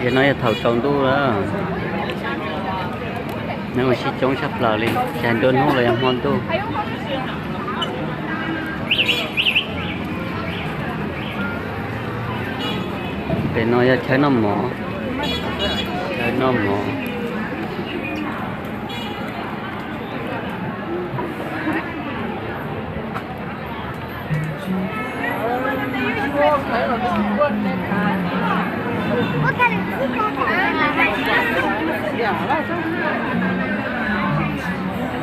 giờ nói là thầu tròn tu đó nếu mà chỉ chống sắp lờ đi chèn đơn không là em hoàn tu để nói là chơi nó mỏ chơi nó mỏ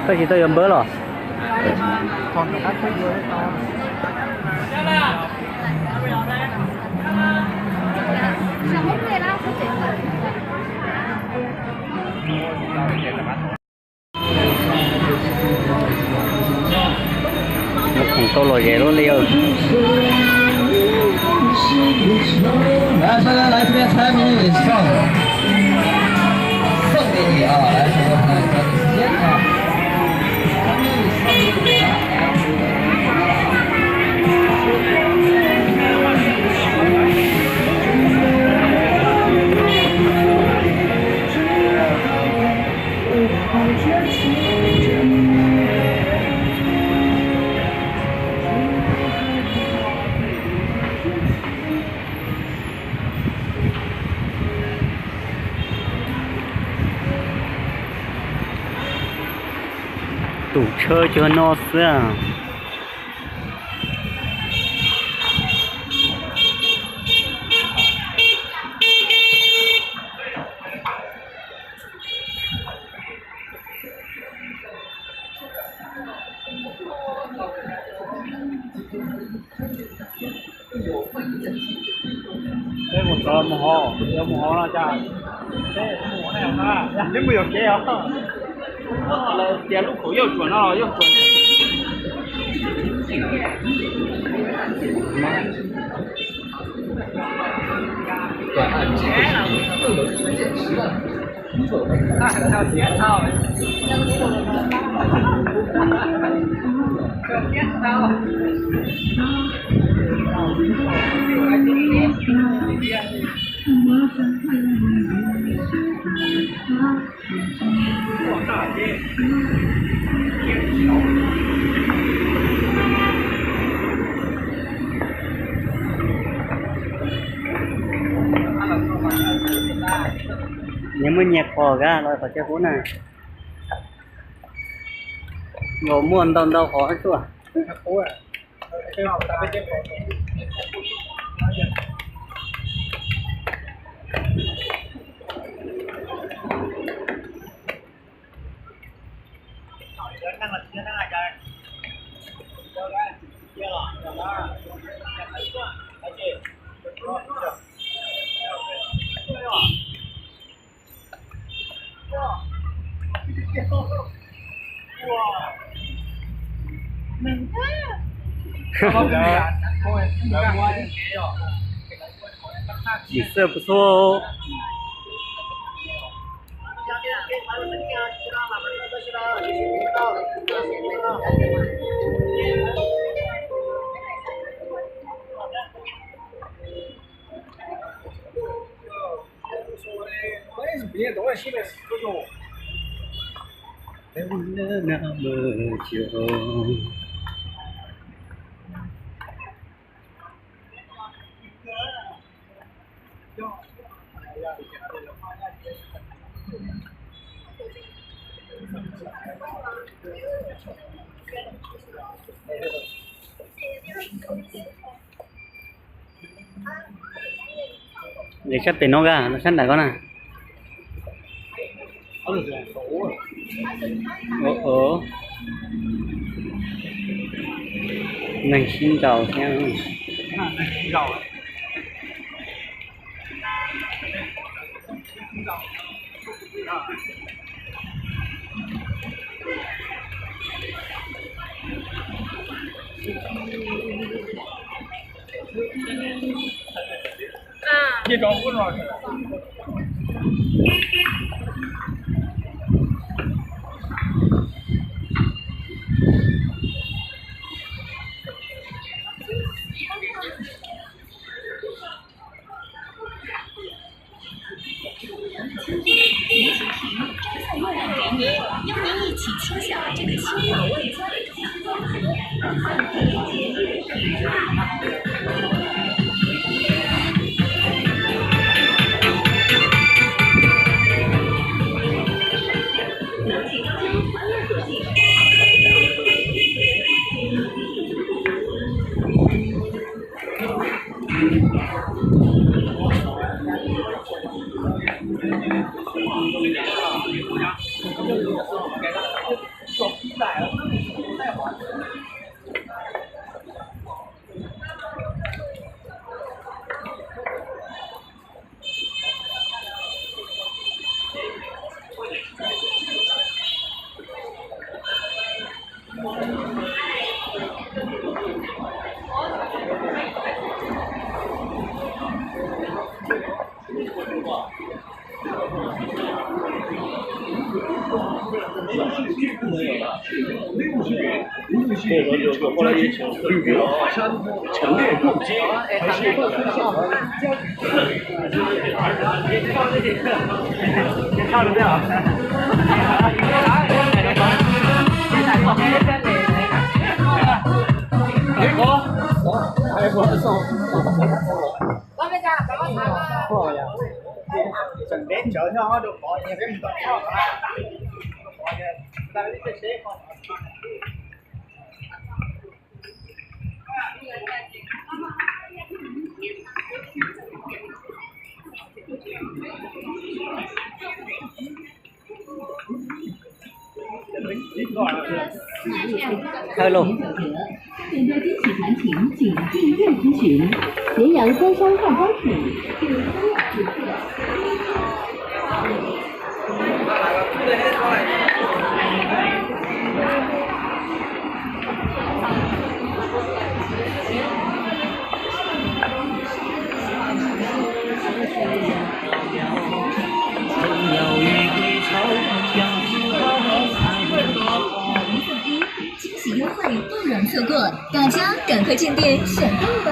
cái gì tôi bớ rồi còn các cái dưới nó không to lồi ghé luôn liêu来，大家来这边猜谜语送给你啊！来，手头看抓紧时间啊！猜谜语送给你tủ chơi cho nó xưa đây một tờ một hồ là chả đây một hồ này là đến bây giờ kia à là tiền lúc khổ yêu chuẩn nào yêu chuẩn短按这个视频更多推荐10万你准备那还要钱套nếu mà nhạc phò ra rồi phải chơi cuốn này ngồi muôn đâu khó hết chưa景色不错哦。等了那么久。để chắc tiền nó ra nó sẵn đã con à mình xin chào xem đi đâu cũng rồi 邀您一起清享这个新口味家里后来也请绿标强烈攻击，还是唱的这样。整天瞧瞧我就跑，你这么多跳啊！但是这谁好？开喽！更多惊喜详情，请进店咨询。绵阳三山化妆品是三亚直营。惊喜优惠不容错过，大家赶快进店享用吧！